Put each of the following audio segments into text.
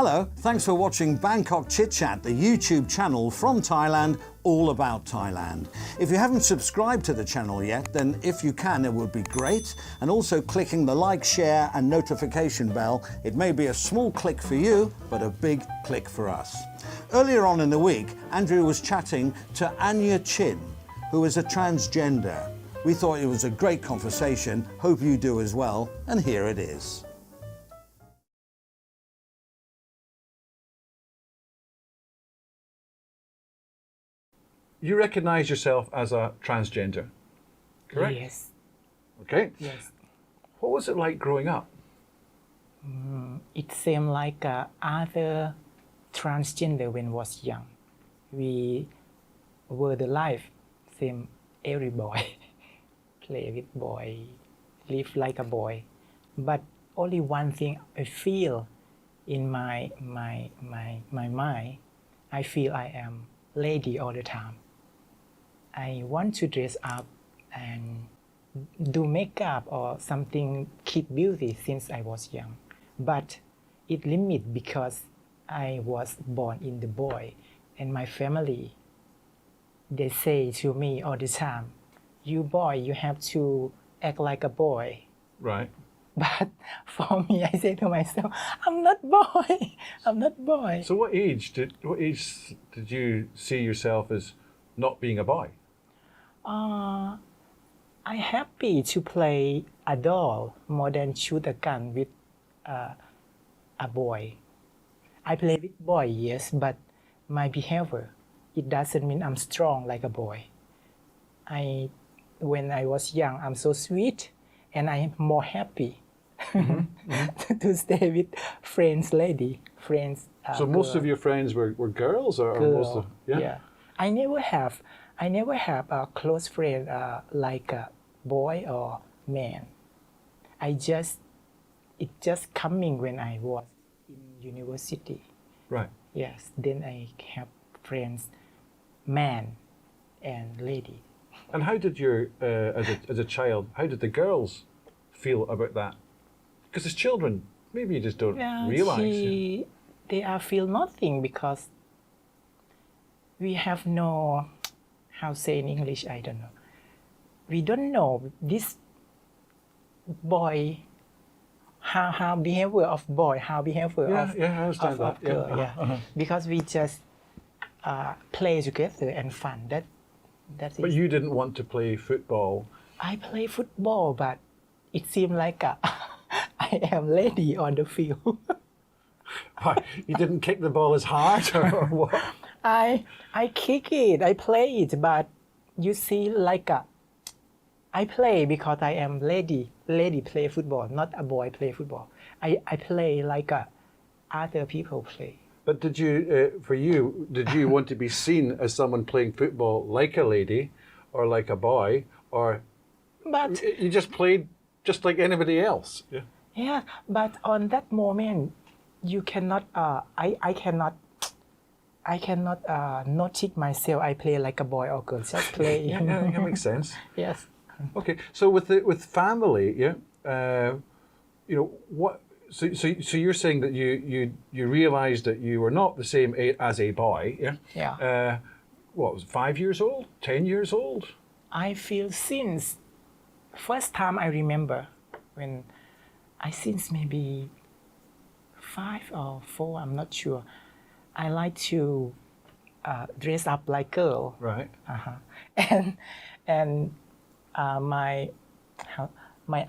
Hello, thanks for watching Bangkok ChitChat, the YouTube channel from Thailand, all about Thailand. If you haven't subscribed to the channel yet, then if you can, it would be great. And also clicking the like, share and notification bell. It may be a small click for you, but a big click for us. Earlier on in the week, Andrew was chatting to Anya who is a transgender. We thought it was a great conversation. Hope you do as well. And here it is. You recognize yourself as a transgender, correct? Yes. Okay. Yes. What was it like growing up? It seemed like other transgender when was young. We were the life, same every boy, play with boy, live like a boy. But only one thing I feel in my mind, I feel I am lady all the time. I want to dress up and do makeup or something, keep beauty since I was young. But it limit because I was born in the boy, and my family, they say to me all the time, you boy, you have to act like a boy. Right. But for me, I say to myself, I'm not boy. I'm not boy. So what age did you see yourself as not being a boy? I'm happy to play a doll more than shoot a gun with a boy. I play with boy, yes, but my behavior, it doesn't mean I'm strong like a boy. When I was young, I'm so sweet, and I am more happy to stay with friends, friends. So most of your friends were girls, or most of yeah. I never have a close friend like a boy or man. It just coming when I was in university. Right. Yes. Then I have friends, man and lady. And how did your as a child, how did the girls feel about that? Because as children, maybe you just don't realize. They feel nothing because we have no, how say in English, I don't know. We don't know this boy, how behavior of boy, how behavior of I understand that. girl. Yeah. Because we just play together and fun. That's it. But you didn't want to play football. I play football, but it seemed like I am lady on the field. Why? You didn't kick the ball as hard, or what? I kick it, I play it, but you see, like I play because I am lady play football, not a boy play football. I play like other people play. But did you want to be seen as someone playing football like a lady, or like a boy, or but you just played just like anybody else? Yeah. Yeah, but on that moment, you cannot. I cannot notice myself. I play like a boy or girl. Just play. Yeah, that makes sense. Yes. Okay, so with family, you know what? So you're saying that you realized that you were not the same as a boy, yeah? Yeah. What was it, 5 years old, 10 years old? I feel since first time I remember when since maybe 5 or 4, I'm not sure. I like to dress up like girl. Right. And my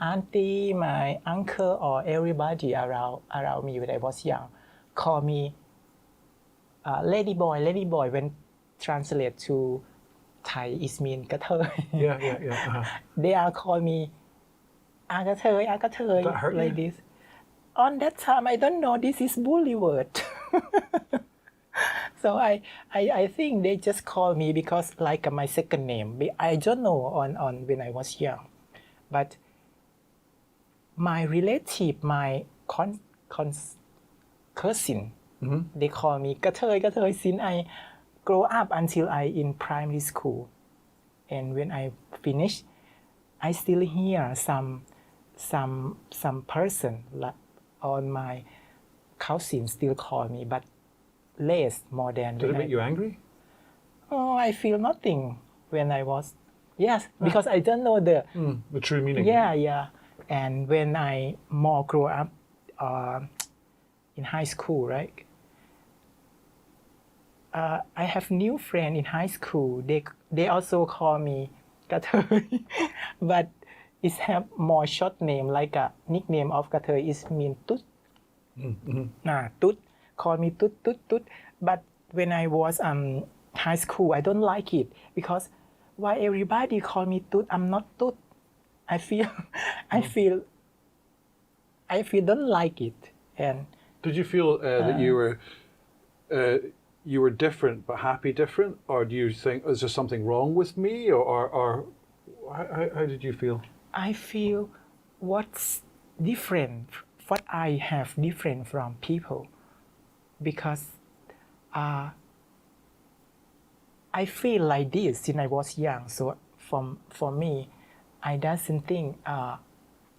auntie, my uncle, or everybody around me when I was young, call me lady boy. When translate to Thai, it means กระเทย. Yeah. They are call me อากระเทย That hurt like you? this. On that time, I don't know this is bully word. So I think they just call me because like my second name. I don't know on when I was young, but my relative, my cousin, they call me กระเทย since I grow up until I in primary school, and when I finish, I still hear some person on my cousins still call me, but less more than. Did it make you angry? Oh, I feel nothing when I was. Yes, because I don't know the. The true meaning. Yeah. And when I more grow up in high school, right? I have new friend in high school. They also call me Kathoy, but it have more short name, like a nickname of Kathoy is mean Tut. Tut, call me Tut. But when I was high school, I don't like it because why everybody call me Tut? I'm not Tut. I feel don't like it. And did you feel that you were different but happy different, or do you think is there something wrong with me, or how did you feel? I feel what's different, what I have different from people, because I feel like this since I was young. So for me, I doesn't think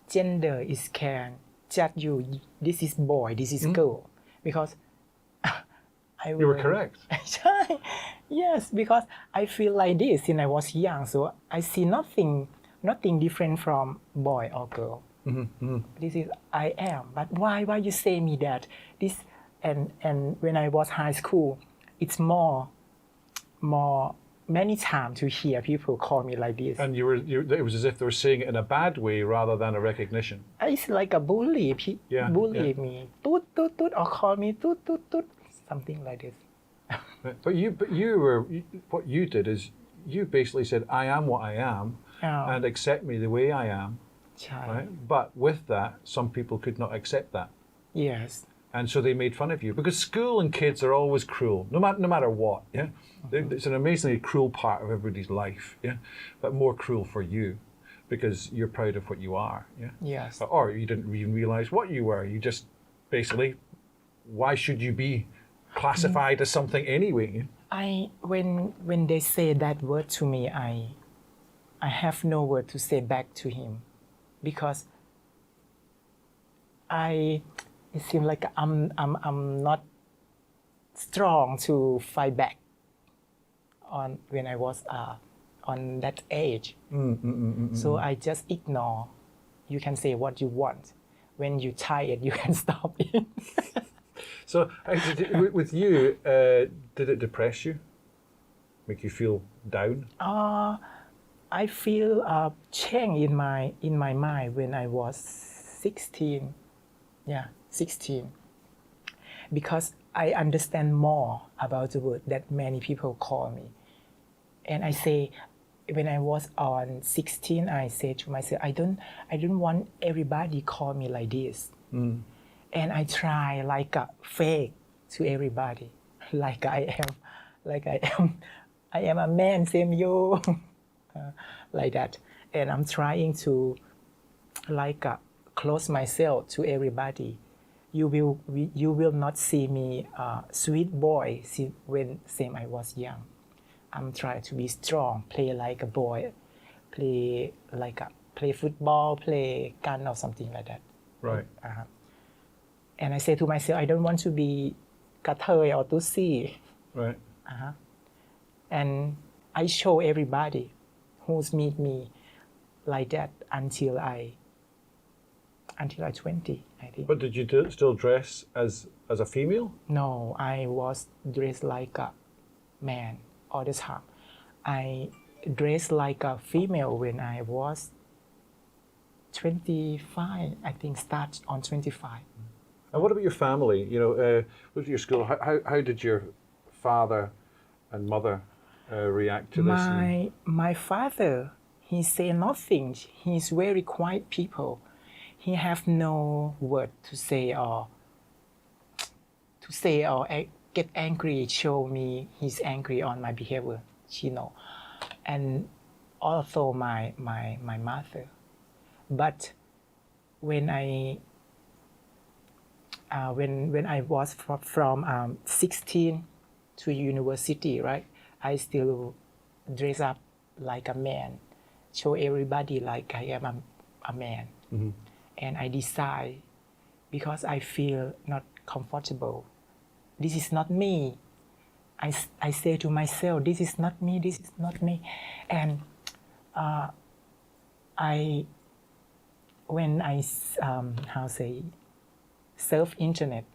gender is can judge you. This is boy, this is girl, because You were correct. Yes, because I feel like this since I was young. So I see nothing different from boy or girl. This is I am. But why you say me that? This and when I was high school, it's more many times to hear people call me like this. And it was as if they were saying it in a bad way rather than a recognition. It's like a bully. Bully me. Tut, or call me tut. Something like this. But you were what you did is you basically said I am what I am and accept me the way I am. Right? But with that, some people could not accept that. Yes. And so they made fun of you because school and kids are always cruel, no matter what. Yeah, it's an amazingly cruel part of everybody's life. Yeah, but more cruel for you because you're proud of what you are. Yeah. Yes. Or you didn't even realize what you were. You just basically, why should you be classified as something anyway? When they say that word to me, I have no word to say back to him, because it seems like I'm not strong to fight back on when I was on that age. So I just ignore. You can say what you want. When you're tired, you can stop it. So, with you, did it depress you? Make you feel down? I feel change in my mind when I was 16. Yeah, 16. Because I understand more about the word that many people call me. And I say, when I was on 16, I say to myself, I don't want everybody call me like this. And I try like a fake to everybody, like I am a man, same you, like that. And I'm trying to like close myself to everybody. You will not see me sweet boy when same I was young. I'm trying to be strong, play like a boy, play football, play gun or something like that. Right. And I say to myself, I don't want to be Kathoy or Tutsi. Right. And I show everybody who's meet me like that until I 20, I think. But did you still dress as a female? No, I was dressed like a man all the time. I dressed like a female when I was 25. I think start on 25. And what about your family? With your school, how did your father and mother react to this? My father, he say nothing. He's very quiet people. He have no word to say or get angry. Show me he's angry on my behavior. And also my mother. But when I was from 16 to university, right? I still dress up like a man, show everybody like I am a man. And I decide, because I feel not comfortable. This is not me. I say to myself, this is not me, this is not me. And when I surf internet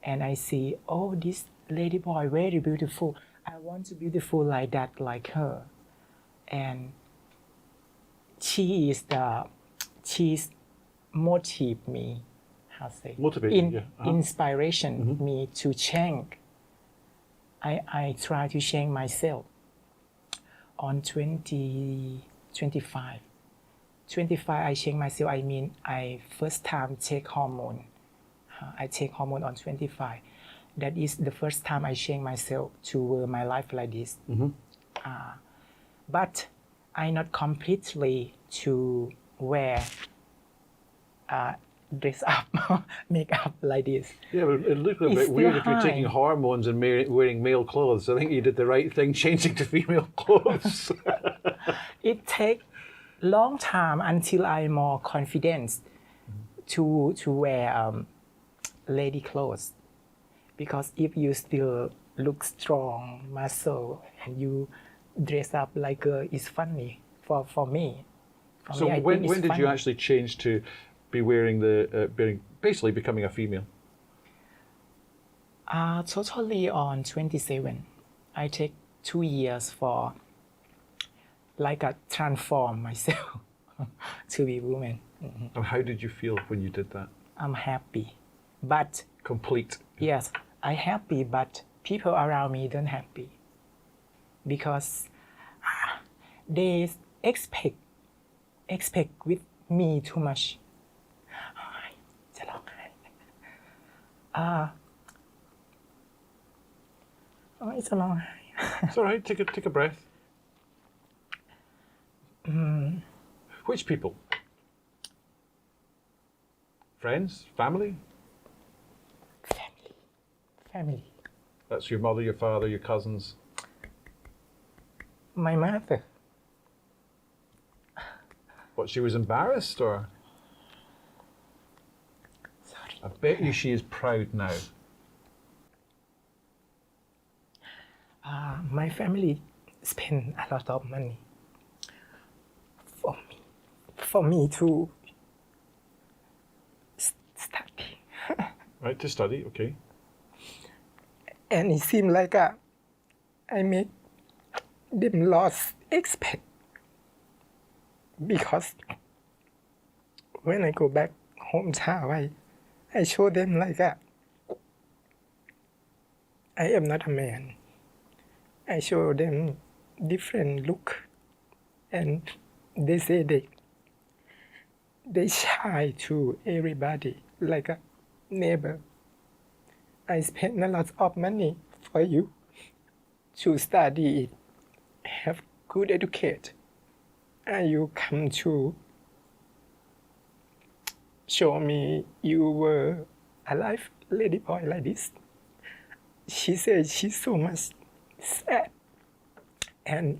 and I see, oh, this lady boy very beautiful. I want to be beautiful like that, like her. And she's motivate me, inspiration me to change. I try to change myself. On 25, I change myself. I mean, I first time take hormone. I take hormone on 25. That is the first time I change myself to wear my life like this. But I not completely to wear dress up, makeup like this. Yeah, but it looked a bit weird if you're taking hormones and wearing male clothes. I think you did the right thing changing to female clothes. It takes long time until I'm more confident to wear lady clothes. Because if you still look strong, muscle, and you dress up like a, it's funny for me. So when did you actually change to be wearing basically becoming a female? Totally on 27. I take 2 years for like a transform myself to be woman. And how did you feel when you did that? I'm happy, but complete. Yes, I happy, but people around me don't happy because they expect with me too much. จะร้องไห้จะร้องไห้ It's all right. Take a breath. Which people? Friends? Family? Family. That's your mother, your father, your cousins. My mother. What, she was embarrassed or? Sorry. I bet you she is proud now. My family spend a lot of money for me to study. Right, to study, okay. And it seemed like I make them lost expect because when I go back home I show them like I am not a man. I show them different look and they say they shy to everybody like a neighbor. I spend a lot of money for you to study it, have good educate, and you come to show me you were alive lady boy like this. She said she's so much sad, and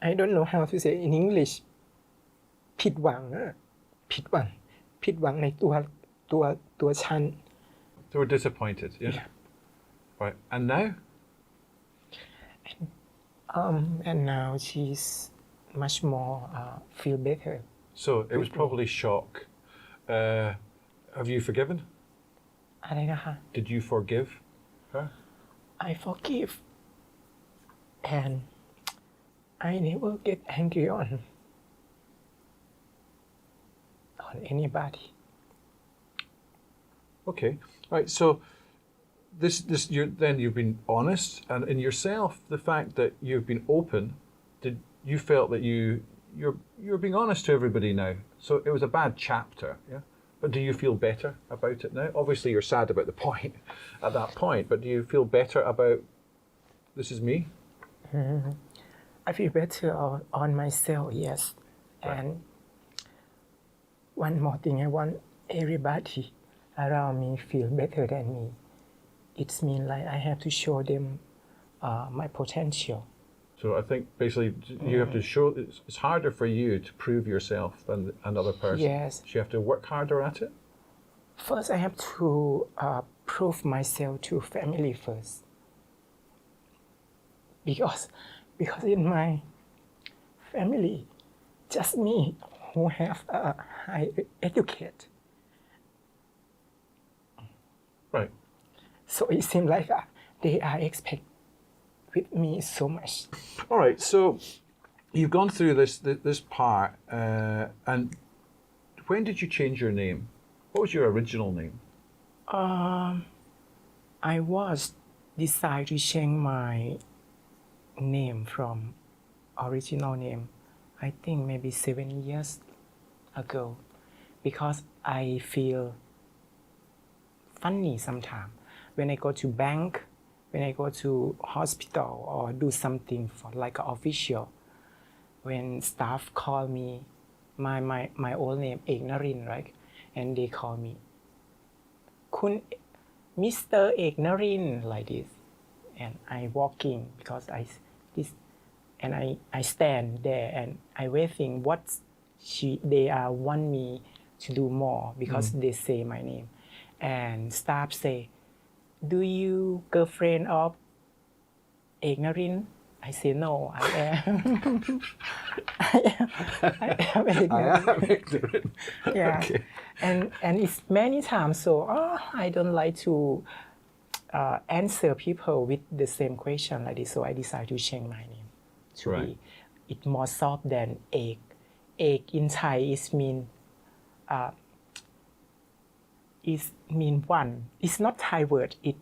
I don't know how to say in English. ผิดหวังในตัวฉัน They were disappointed, yeah? Right, and now? And now she's much more feel better. So it was probably shock. Have you forgiven? อะไรนะคะ Did you forgive her? I forgive and I never get angry on anybody. Okay, right. So you've been honest, and in yourself, the fact that you've been open, you felt that you're being honest to everybody now. So it was a bad chapter, yeah. But do you feel better about it now? Obviously, you're sad about the point at that point, but do you feel better about this is me? I feel better on myself, yes. Right. And one more thing, I want everybody around me feel better than me. It means like I have to show them my potential. So I think basically you have to show it's harder for you to prove yourself than another person. Yes. So you have to work harder at it. First, I have to prove myself to family first, because in my family, just me who have a high educate. Right. So it seems like they are expect with me so much. All right. So you've gone through this part, and when did you change your name? What was your original name? I was decided to change my name from original name, I think maybe 7 years ago, because I feel funny sometimes when I go to bank, when I go to hospital or do something for like an official. When staff call me my old name Anyarin, right, and they call me Kun Mr. Anyarin like this, and I walking because I stand there and I waiting what they want me to do more because they say my name, and staff say, do you girlfriend of Anyarin? I say no, I am. I am ignorant. Yeah, Okay. and it's many times. So I don't like to answer people with the same question like this. So I decided to change my name to be it more soft than egg. Egg in Thai is mean one. It's not Thai word. It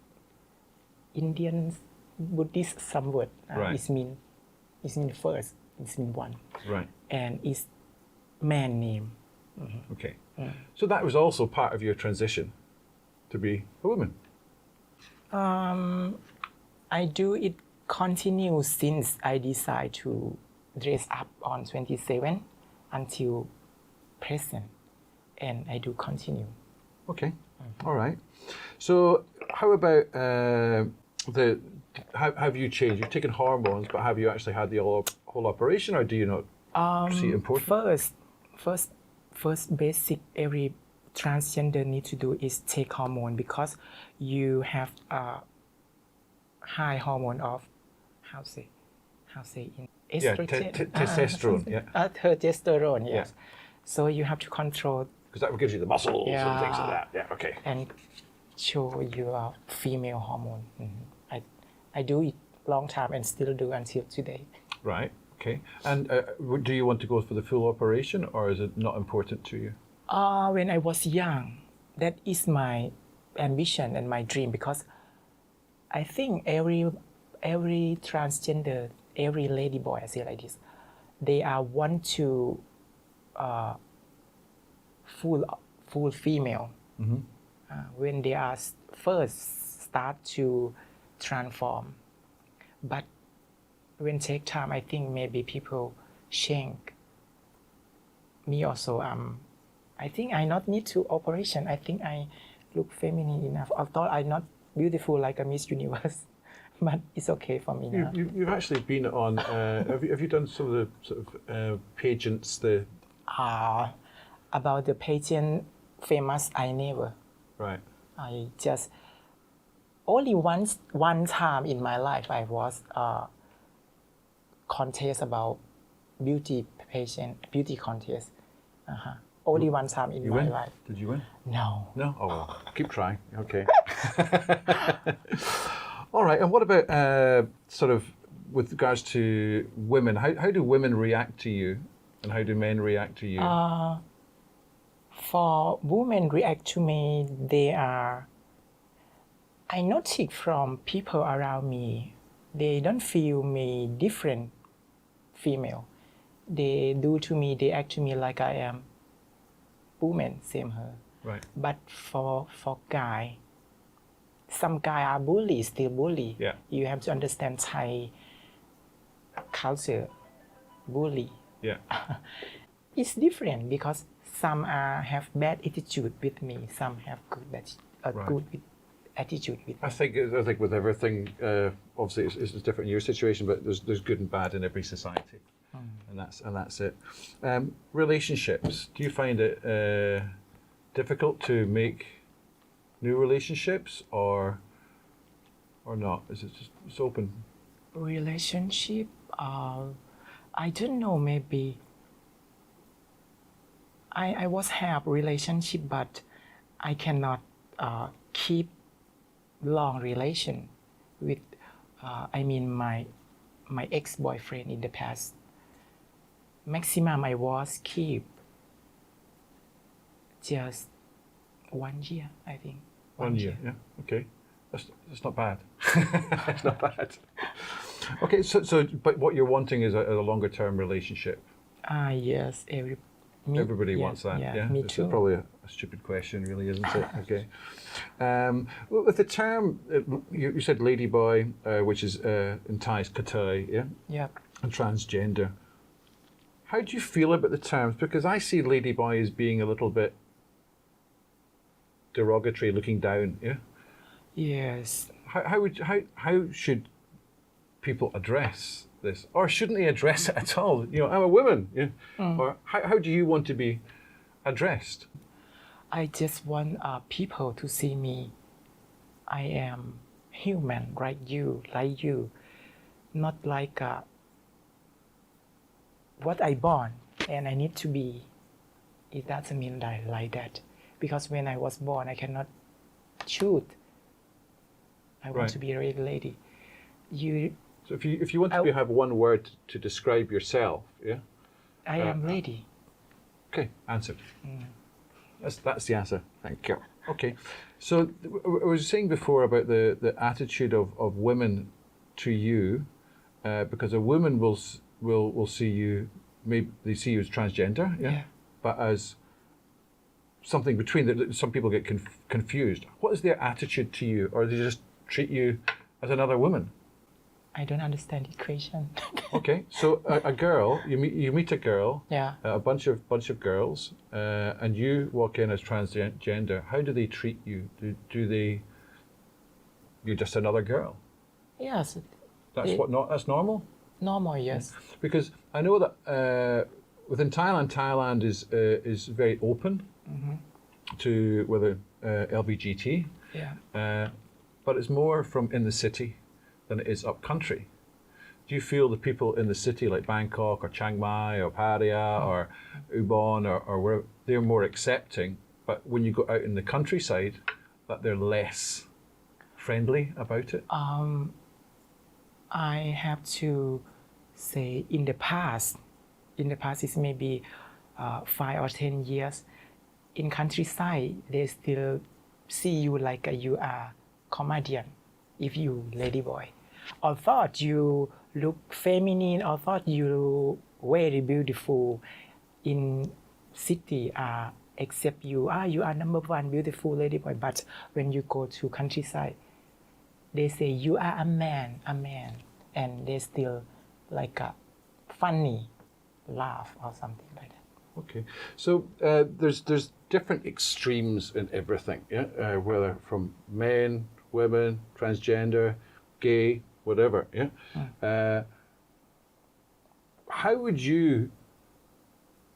Indian Buddhist some word. It mean first. It mean one. Right. And it's man name. Okay. So that was also part of your transition to be a woman. I do it continue since I decide to dress up on 27 until present, and I do continue. Okay. All right. So how about have you changed? You've taken hormones, but have you actually had the whole operation, or do you not see it important? First basic every transgender need to do is take hormone, because you have a high hormone of how say in estrogen, testosterone. testosterone. Yes. So you have to control, because that gives you the muscles and things like that. Yeah. Okay. and show your female hormone. I do it long time and still do until today. Right. Okay. And do you want to go for the full operation, or is it not important to you? When I was young, that is my ambition and my dream, because I think every transgender, every lady boy, I say like this, they are want to full female. When they are first start to transform, but when take time, I think maybe people change. Me also, I think I not need to operation. I think I look feminine enough, although I'm not beautiful like a Miss Universe, but it's okay for me now. You've actually been on. Have you done some of the sort of pageants? About the pageant famous, I never. Right. I just only one time in my life I was contest about beauty contest. Only one time in my life. Did you win? No. No? Oh, well, keep trying. Okay. All right. And what about sort of with regards to women? How do women react to you, and how do men react to you? For women react to me, I notice from people around me, they don't feel me different female. They do to me, they act to me like I am woman, same her. Right. But for guy, some guy are bully, still bully. Yeah. You have to understand Thai culture, bully. Yeah. It's different because some have bad attitude with me, some have good attitude with me. I think with everything, obviously it's different in your situation, but there's good and bad in every society, and that's it. Relationships. Do you find it difficult to make new relationships or not? Is it just it's open? Relationship, I don't know, maybe I was have relationship, but I cannot keep long relation with my ex-boyfriend in the past. Maximum I was keep just 1 year, I think. 1 year, yeah. Okay. That's not bad. That's not bad. Okay, so but what you're wanting is a longer term relationship. Yes, Everybody wants that. Yeah, Yeah, me it's too. probably a stupid question, really, isn't it? Okay. With the term, you said ladyboy, which is in Thai is katai, yeah, Yeah. and transgender. How do you feel about the terms? Because I see ladyboy as being a little bit derogatory, looking down. Yeah. Yes. How should people address this, or shouldn't they address it at all? You know, I'm a woman. Yeah. Or how do you want to be addressed? I just want people to see me. I am human, like you, not like what I born and I need to be. It doesn't mean like that, because when I was born, I cannot choose. I want Right. to be a lady. So if you want to have one word to describe yourself, yeah. I am lady. Okay, answered. That's the answer. Thank you. Okay, so I was saying before about the attitude of women to you, because a woman will see you, maybe they see you as transgender, yeah, Yeah. but as something between that. Some people get confused. What is their attitude to you, or they just treat you as another woman? I don't understand the question. Okay, so a girl, you meet a girl, Yeah. a bunch of girls, and you walk in as transgender. How do they treat you? You're just another girl? Yes. That's normal? Normal, yes. Because I know that within Thailand is very open to whether LBGT, Yeah. but it's more from in the city than it is up country. Do you feel the people in the city like Bangkok or Chiang Mai or Pattaya or Ubon or where they're more accepting, but when you go out in the countryside, that they're less friendly about it? I have to say in the past is maybe 5 or 10 years, in countryside, they still see you like you are comedian if you ladyboy. Or thought you look feminine, or thought you very beautiful in city, except you are number one beautiful ladyboy. But when you go to countryside, they say you are a man, and they still like a funny laugh or something like that. Okay, so there's different extremes in everything, yeah. Whether from men, women, transgender, gay, whatever, yeah. How would you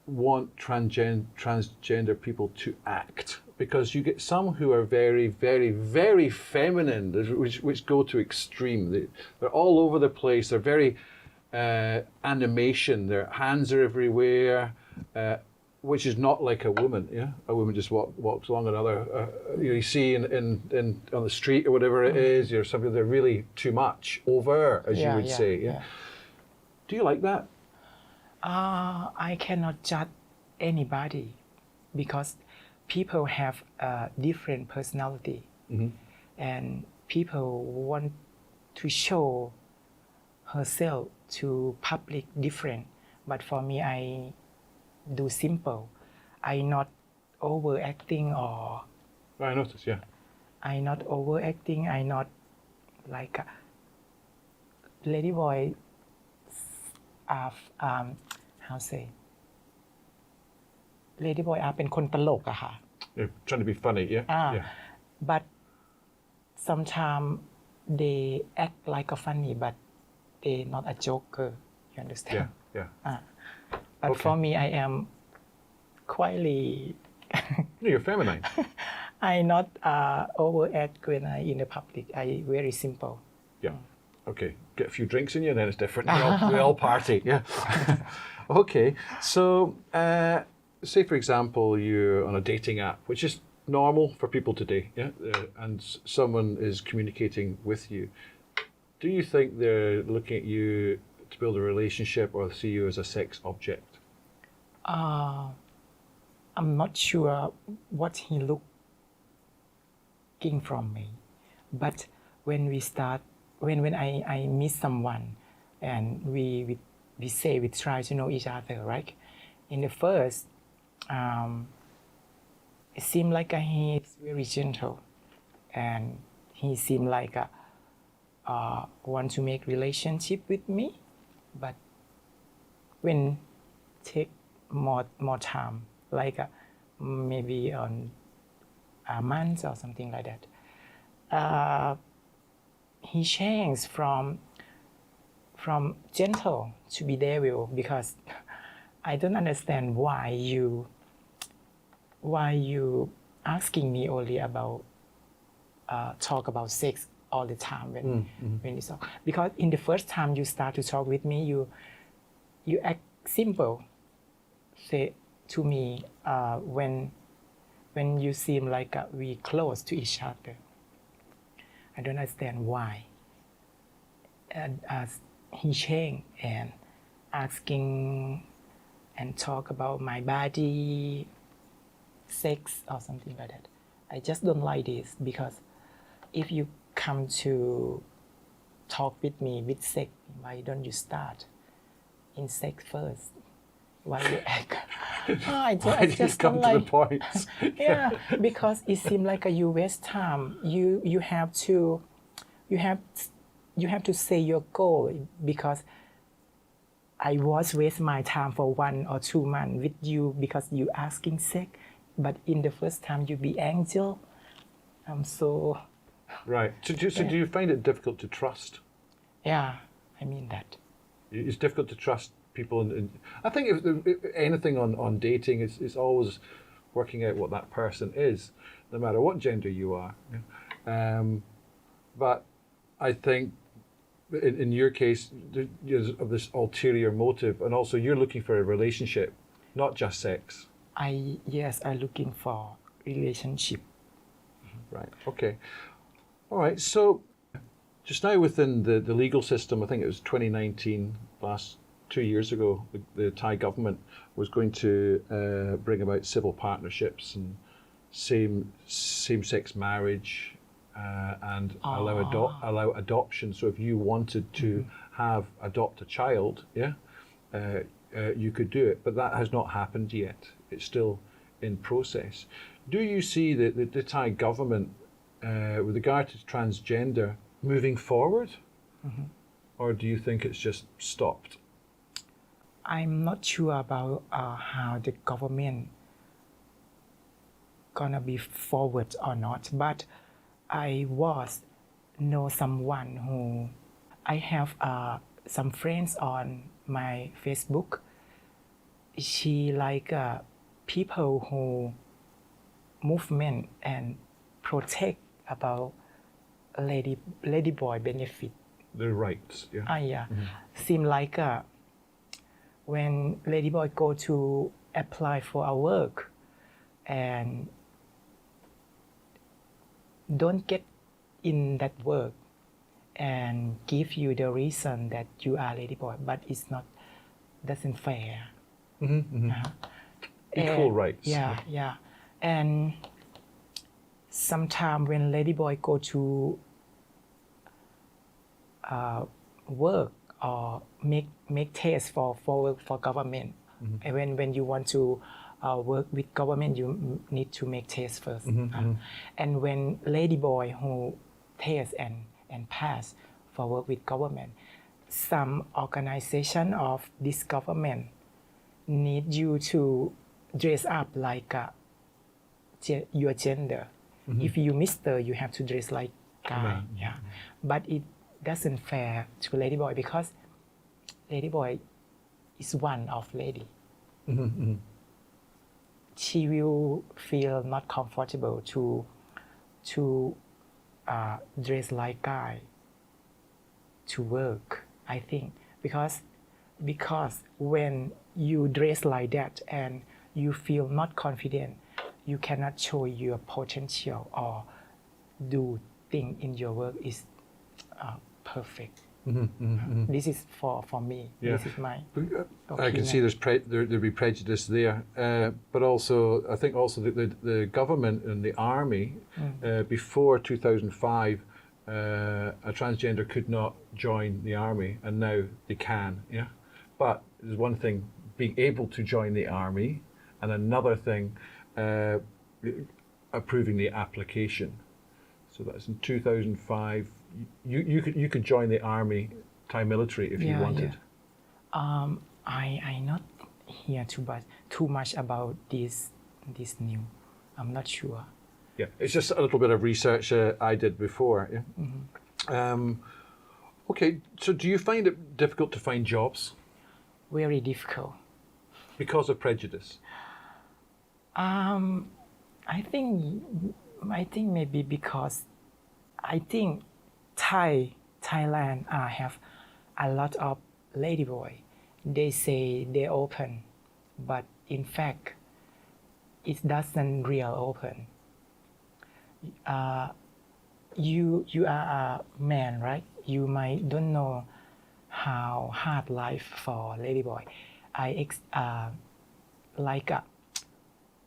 want transgender people to act? Because you get some who are very, very, very feminine, which go to extreme. They're all over the place. They're very animation. Their hands are everywhere, which is not like a woman. Yeah, a woman just walks along another. You see in on the street or whatever it is, you're something they're really too much, over, as you would say. Yeah. Do you like that? I cannot judge anybody because people have a different personality, and people want to show herself to public different. But for me, I do simple. I not overacting or. I noticed, yeah. I not overacting. I not like ladyboy. How say? Ladyboy เป็นคนตลกอะค่ะ You're trying to be funny, yeah. Yeah. But sometimes they act like a funny, but they not a joker. You understand? Yeah. But Okay. for me, I am quietly. No, you're feminine. I not overact when I in the public. I very simple. Yeah. Okay. Get a few drinks in you, and then it's different. We all party. Yeah. Okay. So, say for example, you're on a dating app, which is normal for people today. Yeah. And someone is communicating with you. Do you think they're looking at you to build a relationship, or see you as a sex object? I'm not sure what he looking from me, but when we start, when I meet someone, and we say we try to know each other, right? In the first, it seemed like he's very gentle, and he seemed like want to make relationship with me, but when take more time, like maybe on a month or something like that, he changed from gentle to be devil, because I don't understand why you asking me only about talk about sex all the time when you talk. Because in the first time you start to talk with me, you act simple, say to me, when you seem like we close to each other. I don't understand why. And as he changed and asking and talk about my body, sex or something like that. I just don't like this, because if you come to talk with me with sex, why don't you start in sex first? Why you act? I just come don't to like. the point. Yeah, because it seems like you waste time. You have to say your goal, because I was waste my time for 1 or 2 months with you because you asking sex, but in the first time you be angel. So. Right. So do you find it difficult to trust? Yeah, I mean that. It's difficult to trust people, and I think if anything on dating is always working out what that person is, no matter what gender you are. But I think in your case, there's of this ulterior motive, and also you're looking for a relationship, not just sex. I'm looking for relationship. Right. Okay. All right. So just now within the legal system, I think it was 2019, last 2 years ago, the Thai government was going to bring about civil partnerships and same-sex marriage, and allow adoption. So if you wanted to adopt a child, you could do it, but that has not happened yet. It's still in process. Do you see the Thai government, with regard to transgender, moving forward, or do you think it's just stopped? I'm not sure about how the government gonna be forward or not, but I know someone who I have some friends on my Facebook. She like people who movement and protect about lady boy benefit. Their rights, yeah. Yeah. Seem like when lady boy go to apply for a work and don't get in that work and give you the reason that you are lady boy, but it's not, doesn't fair. Equal rights. Yeah. And sometimes when lady boy go to work or make test for work for government, and when you want to work with government, you need to make test first. And when lady boy who test and pass for work with government, some organization of this government need you to dress up like your gender. If you Mr., you have to dress like guy. Yeah, but it doesn't fair to lady boy, because lady boy is one of lady. she will feel not comfortable to dress like guy to work. I think because when you dress like that and you feel not confident, you cannot show your potential or do thing in your work is perfect. This is for me. Yeah. This is my I can opinion. see there'd be prejudice there, but also I think also the government and the army before 2005, a transgender could not join the army, and now they can. Yeah, but there's one thing being able to join the army, and another thing approving the application. So that's in 2005. You could join the army, Thai military, if you wanted. Yeah. I not hear too much about this new. I'm not sure. Yeah, it's just a little bit of research I did before. Yeah. Okay, so do you find it difficult to find jobs Very difficult. because of prejudice? I think maybe because I think Thailand have a lot of ladyboy. They say they open, but in fact, it doesn't real open. You are a man, right? You might don't know how hard life for ladyboy.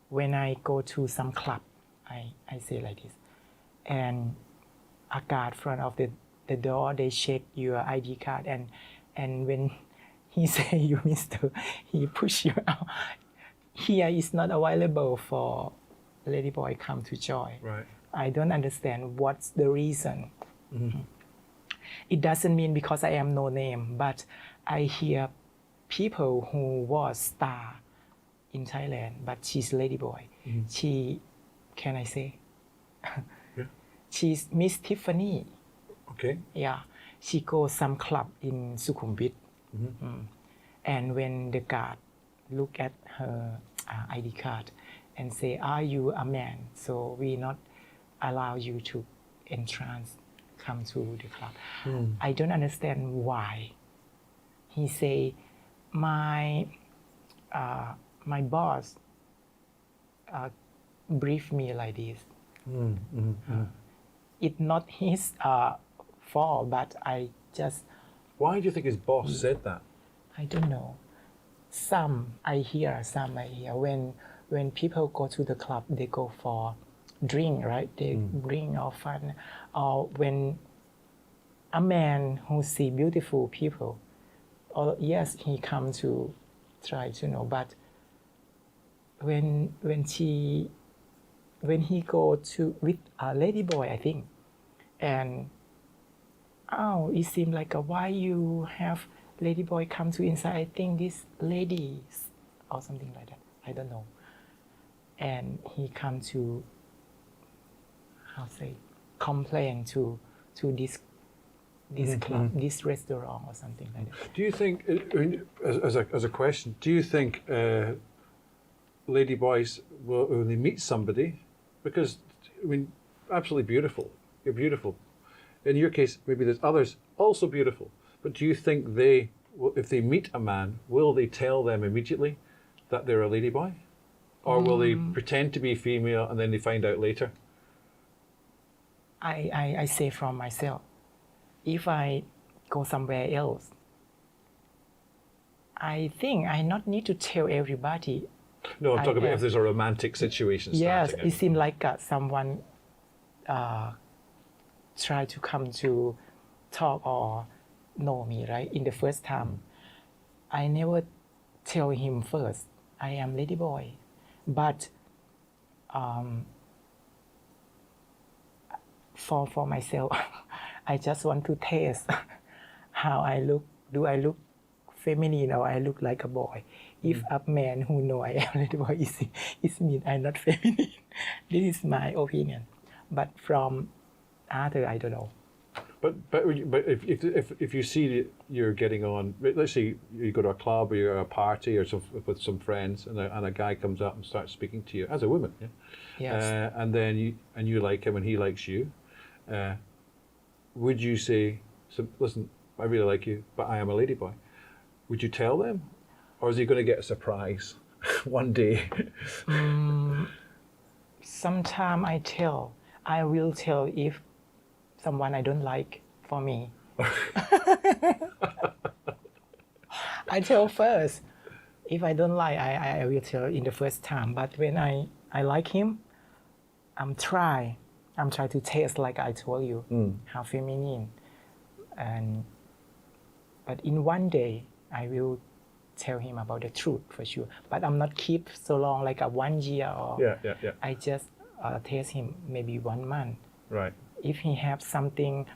When I go to some club, I say like this, and a guard front of the door, they check your ID card, and when he say you mister, he push you out. Here is not available for ladyboy come to join. Right. I don't understand what's the reason. It doesn't mean because I am no name, but I hear people who was star in Thailand, but she's ladyboy. She, can I say? Yeah. She's Miss Tiffany. Okay. Yeah, she goes some club in Sukhumvit. And when the guard look at her ID card and say, "Are you a man? So we not allow you to entrance, come to the club." I don't understand why. He say, my boss briefed me like this. It's not his fault, but I just, Why do you think his boss said that? I don't know. Some I hear. When people go to the club, they go for drink, right? They drink or fun. Or when a man who see beautiful people, or yes, he come to try to know. But when he go to with a ladyboy, I think, and it seemed like why you have ladyboy come to inside. I think this ladies or something like that. I don't know. And he come to complain to this club, this restaurant or something like that. Do you think, as a question, do you think ladyboys will, when they meet somebody, because I mean, absolutely beautiful, you're beautiful. In your case, maybe there's others also beautiful, but do you think they, if they meet a man, will they tell them immediately that they're a ladyboy, or will they pretend to be female and then they find out later? I say from myself, if I go somewhere else, I think I not need to tell everybody. No, I'm talking about if there's a romantic situation. Yes, starting it seemed like someone try to come to talk or know me, right? In the first time, I never tell him first, I am ladyboy. But for myself, I just want to taste how I look. Do I look feminine or I look like a boy? If a man who know I am ladyboy is mean I'm not feminine. This is my opinion. But from other, I don't know. But if you see that you're getting on, let's say you go to a club or you're at a party or with some friends, and a guy comes up and starts speaking to you as a woman, yeah, Yes. and then you like him and he likes you, would you say, so, listen, I really like you, but I am a ladyboy? Would you tell them, or is he going to get a surprise one day? Sometime I will tell if someone I don't like for me. I tell first. If I don't like, I will tell in the first time. But when I like him, I'm try to taste like I told you, how feminine. But in one day, I will tell him about the truth for sure. But I'm not keep so long, like a 1 year or. Yeah. I just taste him maybe 1 month. Right. If he have something,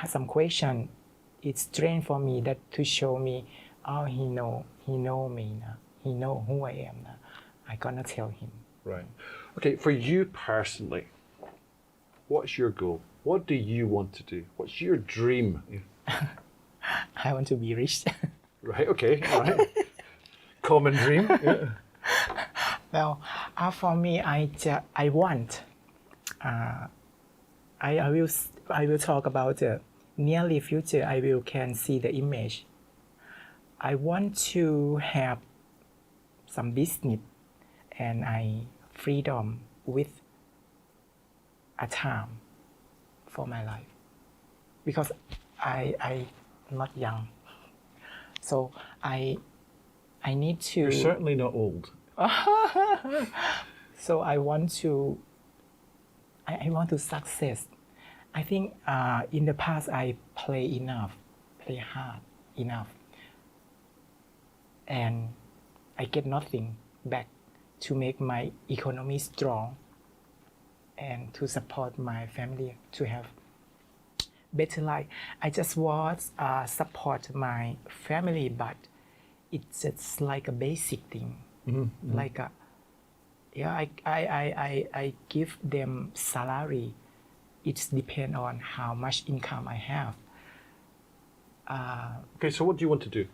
some question, it's strange for me that to show me, oh, he know me now. He know who I am now. I gonna tell him. Right. Okay, for you personally, what's your goal? What do you want to do? What's your dream? I want to be rich. Right, okay, all right. Common dream. Yeah. Well, for me, I want. I will talk about the nearly future. I will can see the image. I want to have some business and freedom with a time for my life, because I not young, so I need to. You're certainly not old. So I want to success. I think in the past I play hard enough, and I get nothing back to make my economy strong and to support my family to have better life. I just want support my family, but it's just like a basic thing. Like I give them salary. It depends on how much income I have. Okay, so what do you want to do?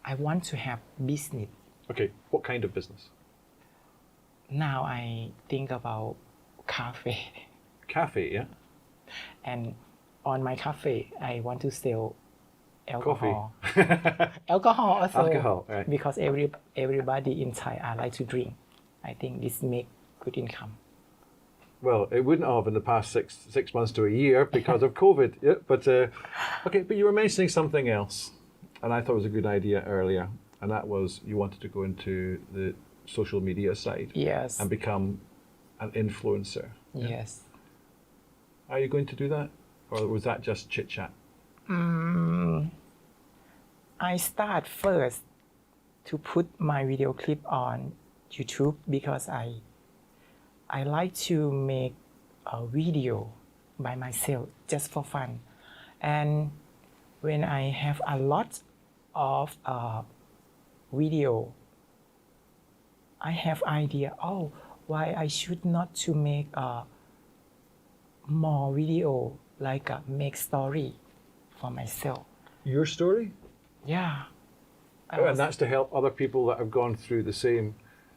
I want to have business. Okay, what kind of business? Now I think about cafe. Cafe, yeah? And on my cafe, I want to sell alcohol. Coffee. Alcohol also. Alcohol, right. Because everybody in Thai like to drink. I think this make good income. Well, it wouldn't have in the past six months to a year because of COVID. Yeah, but okay, but you were mentioning something else, and I thought it was a good idea earlier, and that was you wanted to go into the social media side. Yes. And become an influencer. Yes. Are you going to do that, or was that just chit chat? I start first to put my video clip on YouTube because I like to make a video by myself just for fun. And when I have a lot of video, I have idea, why I should not to make more video, like make story for myself. Your story? Yeah. And that's to help other people that have gone through the same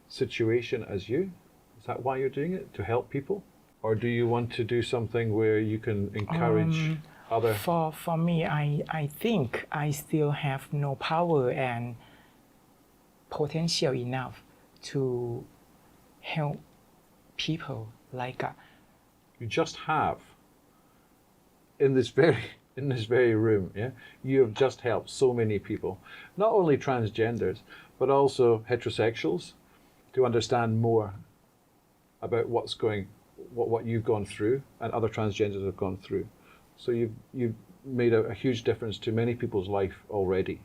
situation as you? Is that why you're doing it? To help people? Or do you want to do something where you can encourage other... For me, I think I still have no power and potential enough to help people like... You just have. In this very room, yeah, you have just helped so many people, not only transgenders, but also heterosexuals, to understand more about what you've gone through and other transgenders have gone through. So you've made a huge difference to many people's life already.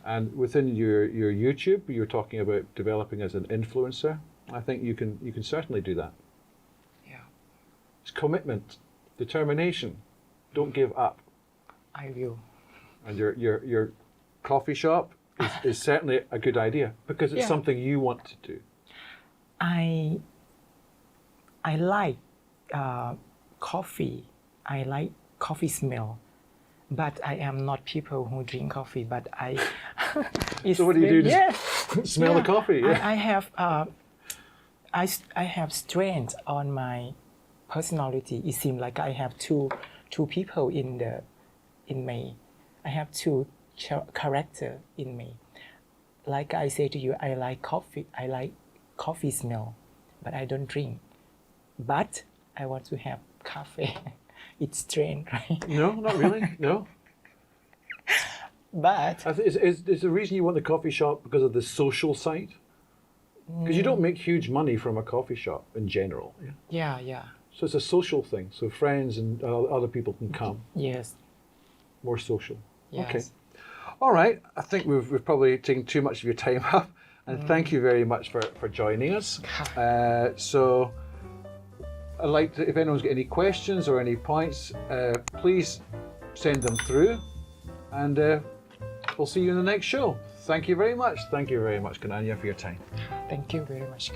And within your YouTube, you're talking about developing as an influencer. I think you can certainly do that. Yeah. It's commitment, determination. Don't give up. I will. And your coffee shop is certainly a good idea because it's something you want to do. I like coffee. I like coffee smell. But I am not people who drink coffee. But I. It's So what do you do? Just Yes. smell the coffee? Yeah. I have. I have strength on my personality. It seems like I have two people in me. I have two character in me. Like I say to you, I like coffee. I like coffee smell, but I don't drink. But I want to have coffee. It's strange, right? No, not really. No. But Is the reason you want the coffee shop because of the social side? Because you don't make huge money from a coffee shop in general. Yeah? yeah. So it's a social thing. So friends and other people can come. Yes. More social. Yes. Okay. All right. I think we've probably taken too much of your time up. And thank you very much for joining us. So I'd like to, if anyone's got any questions or any points, please send them through. And we'll see you in the next show. Thank you very much. Thank you very much, Anya, for your time. Thank you very much.